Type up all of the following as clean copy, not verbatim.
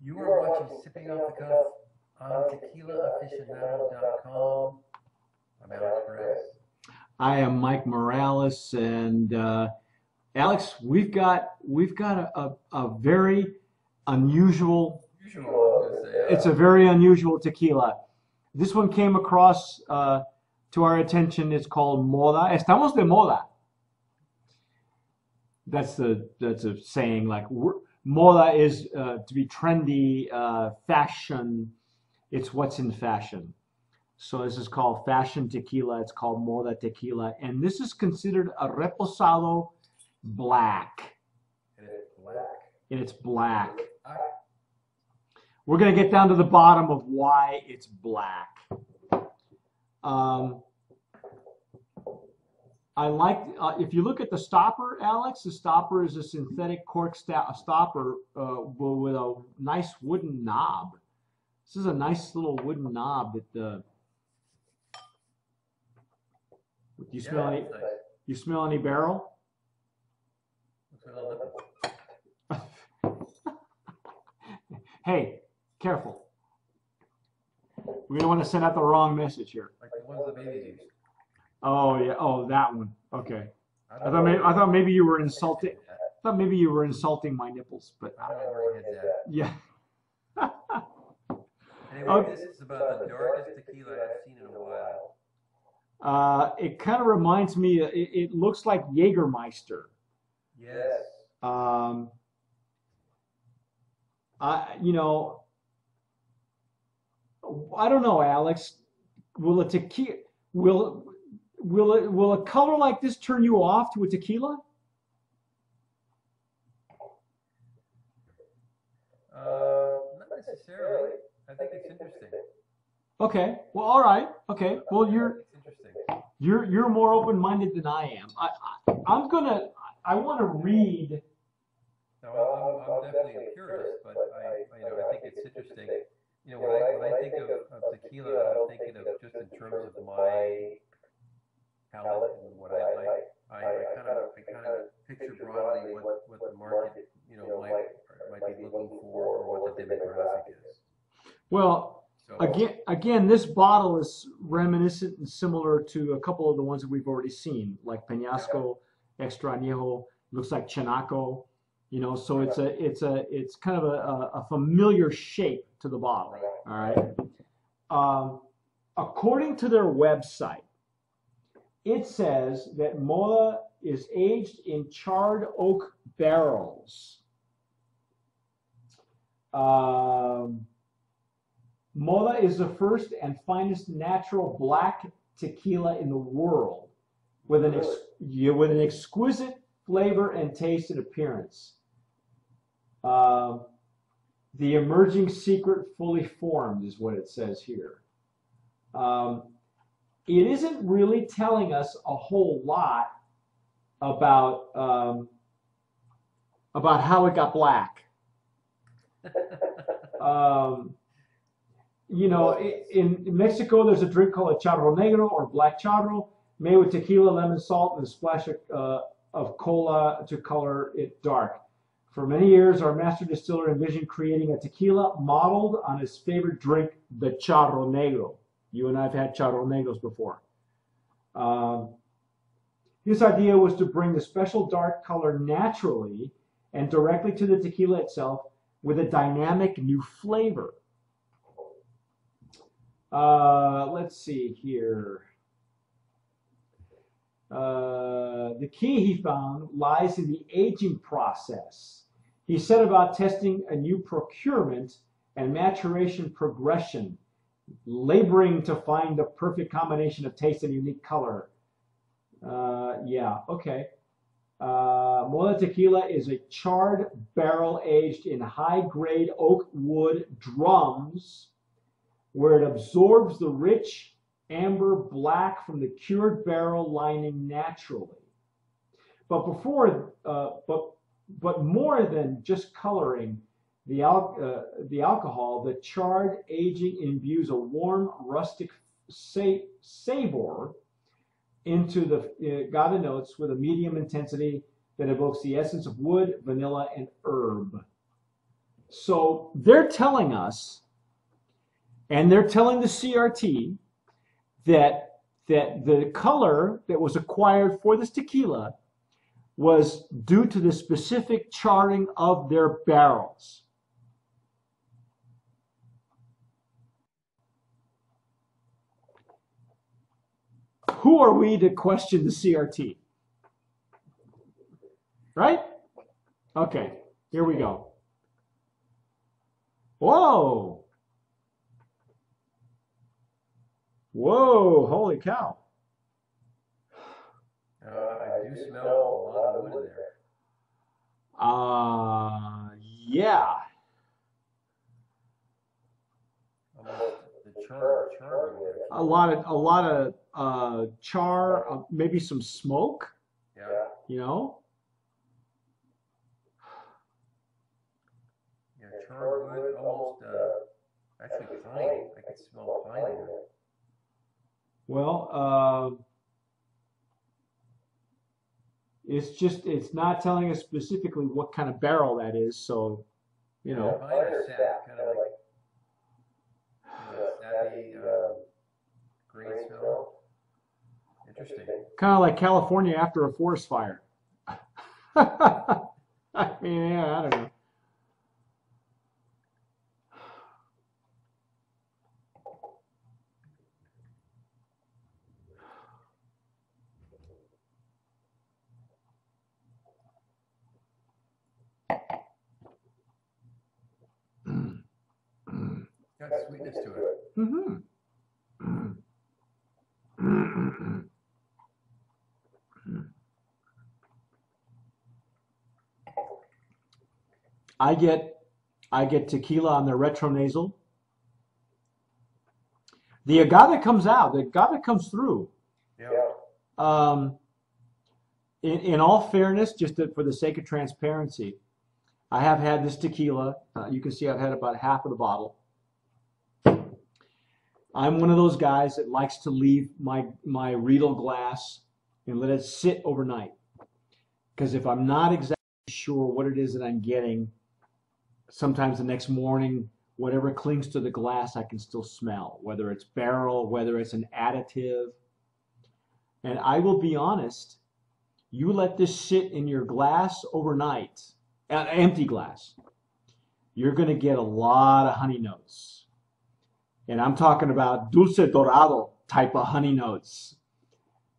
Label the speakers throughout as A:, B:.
A: You are watching Sipping Off the Cuff on TequilaAficionado.com. I'm Alex Perez.
B: I am Mike Morales, and Alex, we've got a very unusual. It's a very unusual tequila. This one came across to our attention. It's called Moda. Estamos de moda. That's a saying, like moda is to be trendy, fashion. It's what's in fashion. So this is called fashion tequila. It's called Moda Tequila, and this is considered a reposado black.
A: And it's black.
B: And it's black. We're gonna get down to the bottom of why it's black. I like, if you look at the stopper, Alex, the stopper is a synthetic cork stopper with a nice wooden knob. This is a nice little wooden knob that you smell any? Nice. You smell any barrel? Hey, careful. We don't want to send out the wrong message here.
A: Like the ones the babies use.
B: Oh yeah. Oh, that one. Okay. I thought maybe you were insulting. I thought maybe you were insulting my nipples, but
A: I don't know where he heads at.
B: yeah.
A: Anyway, okay. This is about the darkest tequila I've seen in a while.
B: It kind of reminds me. It looks like Jägermeister.
A: Yes.
B: I don't know, Alex. Will a color like this turn you off to a tequila?
A: Not necessarily. I think it's interesting.
B: Okay. Well, all right. Okay. Well, you're more open-minded than I am. I want to read.
A: No, I'm definitely a purist, but I think it's interesting. You know, when I think of tequila, I'm thinking of just in terms of my palate and what I like. I kind of picture broadly what the market, might be looking for, or what the demographic is.
B: Well, so, again, this bottle is reminiscent and similar to a couple of the ones that we've already seen, like Peñasco, Extra Añejo, looks like Chinaco. You know, so it's kind of a familiar shape to the bottle. All right. According to their website, it says that Moda is aged in charred oak barrels. Moda is the first and finest natural black tequila in the world, with an exquisite flavor and taste and appearance. The emerging secret fully formed is what it says here. It isn't really telling us a whole lot about how it got black. In Mexico, there's a drink called a charro negro, or black charro, made with tequila, lemon salt, and a splash of cola to color it dark. For many years, our master distiller envisioned creating a tequila modeled on his favorite drink, the charro negro. You and I have had charro negros before. His idea was to bring the special dark color naturally and directly to the tequila itself with a dynamic new flavor. Let's see here. The key, he found, lies in the aging process. He set about testing a new procurement and maturation progression, laboring to find the perfect combination of taste and unique color. Moda Tequila is a charred barrel aged in high-grade oak wood drums, where it absorbs the rich amber black from the cured barrel lining naturally. But more than just coloring the alcohol, the charred aging imbues a warm, rustic savor into the agave notes with a medium intensity that evokes the essence of wood, vanilla, and herb. So they're telling us, and they're telling the CRT that the color that was acquired for this tequila was due to the specific charring of their barrels. Who are we to question the CRT? Right? Okay, here we go. Whoa! Whoa, holy cow.
A: I do smell a lot of wood in there.
B: Yeah.
A: Almost the char in there.
B: A lot of char, maybe some smoke,
A: Yeah.
B: you know?
A: Yeah, charred wood, almost, actually pine. I could smell pine in there.
B: Well, it's not telling us specifically what kind of barrel that is, so, you know.
A: Pine or sap, kind of like, sappy, green smell. Interesting.
B: Kind of like California after a forest fire. I mean, yeah, I don't know.
A: Got sweetness to it.
B: Mm-hmm. I get tequila on the retronasal. The agave comes out. The agave comes through.
A: Yeah.
B: In all fairness, just for the sake of transparency, I have had this tequila. You can see I've had about half of the bottle. I'm one of those guys that likes to leave my Riedel glass and let it sit overnight. Because if I'm not exactly sure what it is that I'm getting, sometimes the next morning, whatever clings to the glass, I can still smell, whether it's barrel, whether it's an additive. And I will be honest, you let this sit in your glass overnight, empty glass, you're going to get a lot of honey notes. And I'm talking about dulce dorado type of honey notes.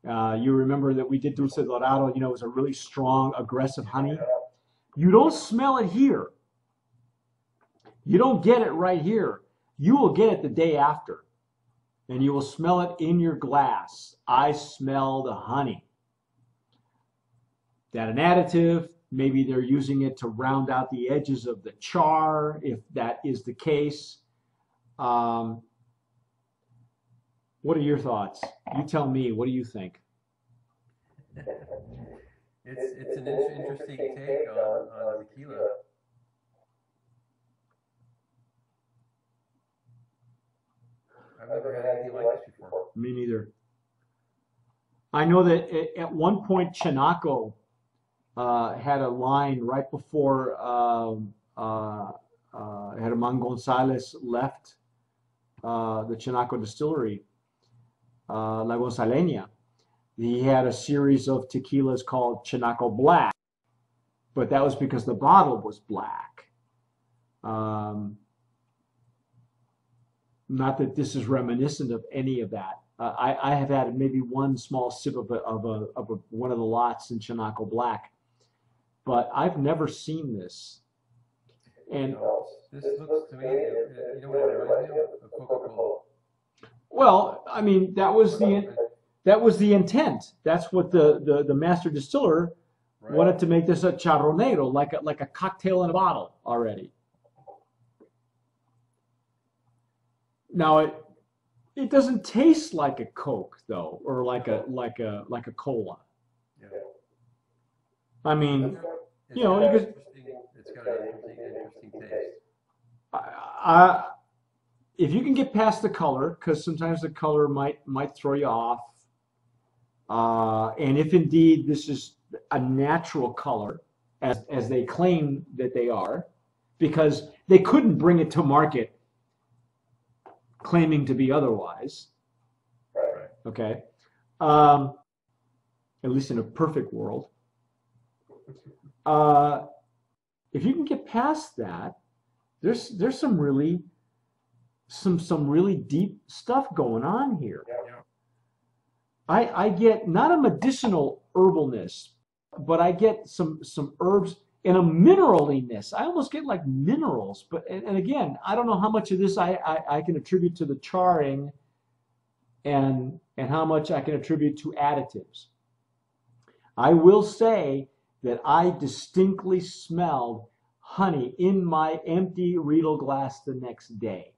B: You remember that we did dulce dorado, it was a really strong, aggressive honey. You don't smell it here. You don't get it right here. You will get it the day after. And you will smell it in your glass. I smell the honey. That an additive, maybe they're using it to round out the edges of the char, if that is the case. What are your thoughts? You tell me, what do you think?
A: It's an interesting take on tequila. I've never had anything like this before.
B: Me neither. I know that at one point Chinaco had a line right before Herman Gonzalez left the Chinaco distillery, La Gonzaleña. He had a series of tequilas called Chinaco Black, but that was because the bottle was black. Not that this is reminiscent of any of that. I have had maybe one small sip of one of the lots in Chinaco Black, but I've never seen this. And
A: this looks to me, you know what it reminds me of? Coca-Cola.
B: Well, I mean, that was the intent. That's what the master distiller wanted to make this a charronero, like a cocktail in a bottle already. Now it doesn't taste like a Coke though, or like a cola.
A: Yeah.
B: I mean,
A: it's
B: got an
A: interesting taste.
B: If you can get past the color, because sometimes the color might throw you off, and if indeed this is a natural color, as they claim that they are, because they couldn't bring it to market claiming to be otherwise.
A: Right.
B: Okay. At least in a perfect world. If you can get past that, there's some really deep stuff going on here.
A: Yeah.
B: I get not a medicinal herbalness, but I get some herbs and a mineraliness. I almost get like minerals. But and again, I don't know how much of this I can attribute to the charring and how much I can attribute to additives. I will say that I distinctly smelled honey in my empty Riedel glass the next day.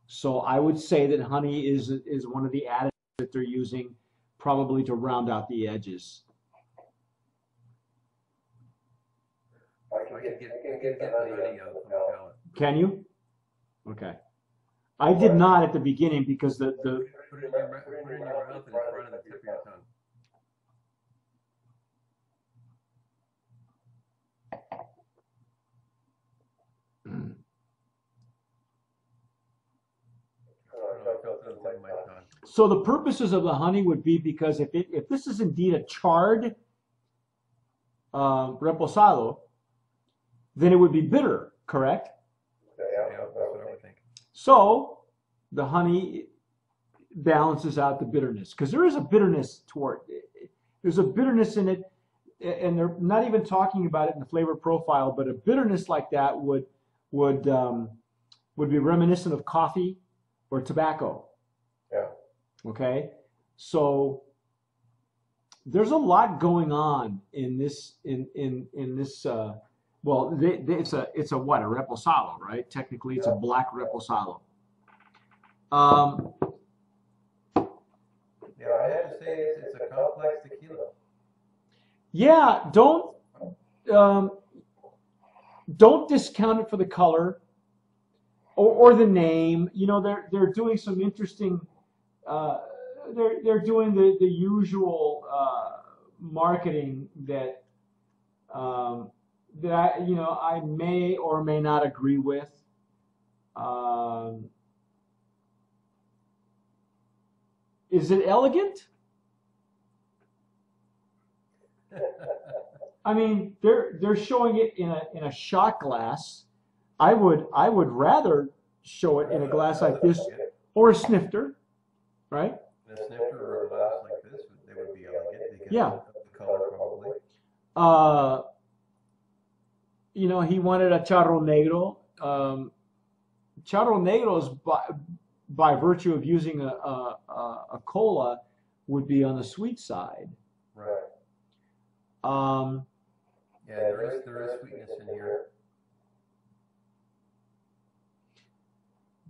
B: So I would say that honey is one of the additives that they're using probably to round out the edges.
A: I can get the honey out from the palate.
B: Can you? Okay. I did not at the beginning because the
A: Put it in your mouth and in front of the tip of your tongue.
B: So the purposes of the honey would be because if this is indeed a charred reposado, then it would be bitter, correct?
A: Yeah, that's what I would think.
B: So the honey balances out the bitterness because there is a bitterness toward it. There's a bitterness in it, and they're not even talking about it in the flavor profile, but a bitterness like that would be reminiscent of coffee or tobacco.
A: Yeah.
B: Okay, so there's a lot going on in this well, it's a what, a reposado, right? Technically, it's a black reposado.
A: Yeah, I have to say it's a complex tequila.
B: Yeah, don't discount it for the color or the name. You know, they're doing some interesting. They're doing the usual marketing that I may or may not agree with. Is it elegant? I mean, they're showing it in a shot glass. I would rather show it in a glass like this or a snifter, right?
A: In a snifter or a glass like this, they would be elegant because
B: Yeah.
A: of the color probably.
B: He wanted a charro negro. Charro negro is by virtue of using a cola would be on the sweet side.
A: Right. Yeah, there is sweetness in here.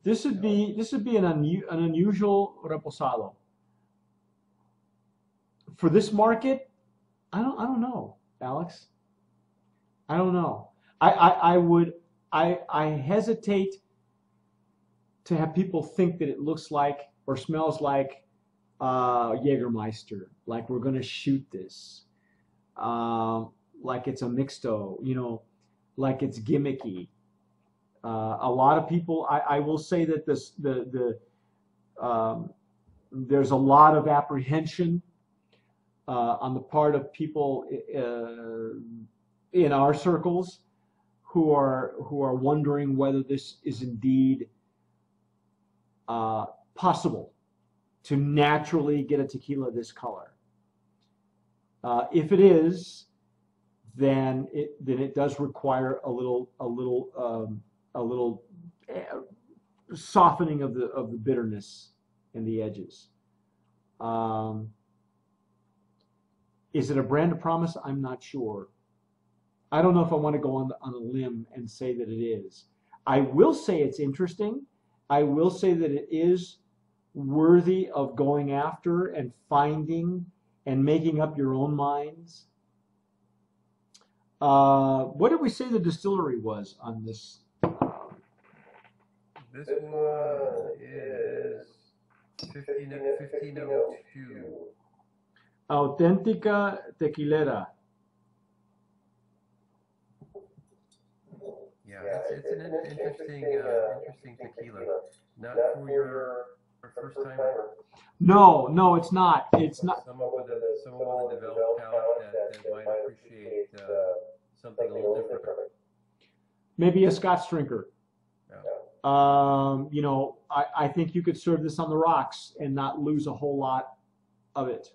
B: This would be an unusual reposado for this market. I don't know, Alex. I don't know. I hesitate to have people think that it looks like or smells like Jägermeister, like we're going to shoot this, like it's a mixto, like it's gimmicky. A lot of people, I will say that there's a lot of apprehension on the part of people in our circles who are wondering whether this is indeed possible to naturally get a tequila this color. If it is, then it does require a little softening of the bitterness in the edges. Is it a brand of promise? I'm not sure. I don't know if I want to go on a limb and say that it is. I will say it's interesting. I will say that it is worthy of going after and finding and making up your own minds. What did we say the distillery was on this?
A: This one is 1502.
B: Auténtica Tequilera.
A: it's an interesting tequila. Not for your first timer.
B: No, it's not. It's not.
A: Someone with a developed palate that might appreciate something a little different.
B: Maybe a Scotch drinker.
A: Yeah.
B: You know, I think you could serve this on the rocks and not lose a whole lot of it.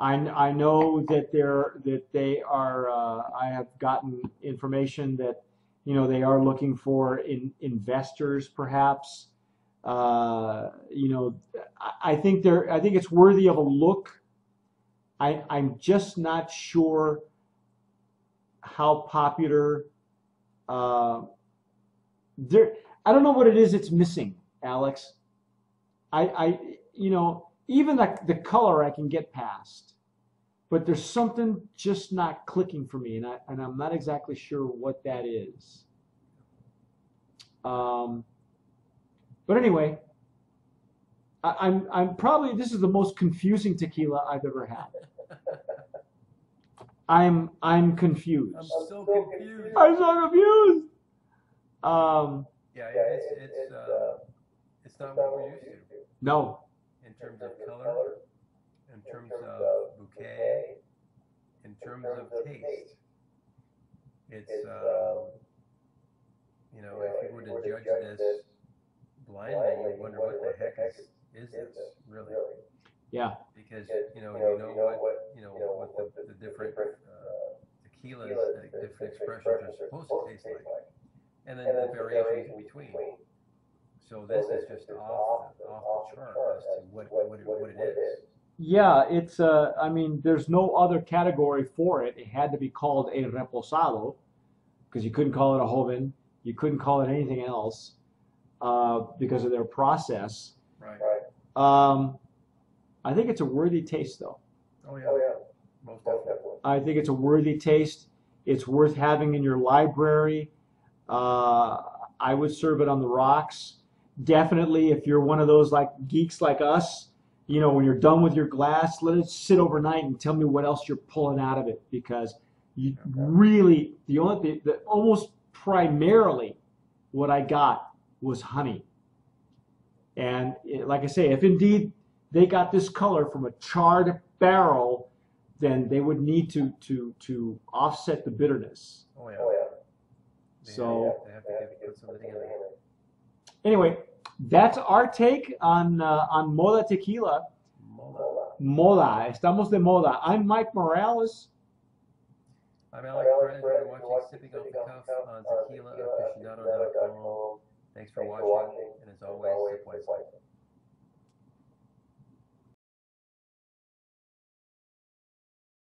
B: I know that they are. I have gotten information that they are looking for investors, perhaps. I think it's worthy of a look. I'm just not sure how popular. There, I don't know what it is it's missing, Alex. Even the color I can get past, but there's something just not clicking for me, and I'm not exactly sure what that is. But anyway, I'm probably, this is the most confusing tequila I've ever had. I'm confused.
A: I'm so confused.
B: I'm so confused.
A: Yeah, it's not what we're used to.
B: No.
A: In terms of color, in terms of bouquet, in terms of taste. It's if you were to judge this blindly, you wonder what the heck is this really?
B: Yeah.
A: Because what the different tequilas, the different expressions are supposed to taste like, and then the variations in between. So this is just off the chart as to what it is.
B: Yeah, it's I mean, there's no other category for it. It had to be called a reposado because you couldn't call it a joven, you couldn't call it anything else because of their process.
A: Right.
B: I think it's a worthy taste, though.
A: Oh yeah, most definitely.
B: I think it's a worthy taste. It's worth having in your library. I would serve it on the rocks. Definitely, if you're one of those like geeks like us, when you're done with your glass, let it sit overnight and tell me what else you're pulling out of it, because you really almost primarily what I got was honey. And like I say, if indeed they got this color from a charred barrel, then they would need to offset the bitterness.
A: Oh yeah.
B: So
A: they have to put something in there.
B: Anyway, that's our take on Moda Tequila. Moda. Estamos de moda. I'm Mike Morales.
A: I'm Alex Perez. You're watching Sipping Off the Cuff on Tequila Aficionado.com. Thanks for watching, and as always, sip wisely.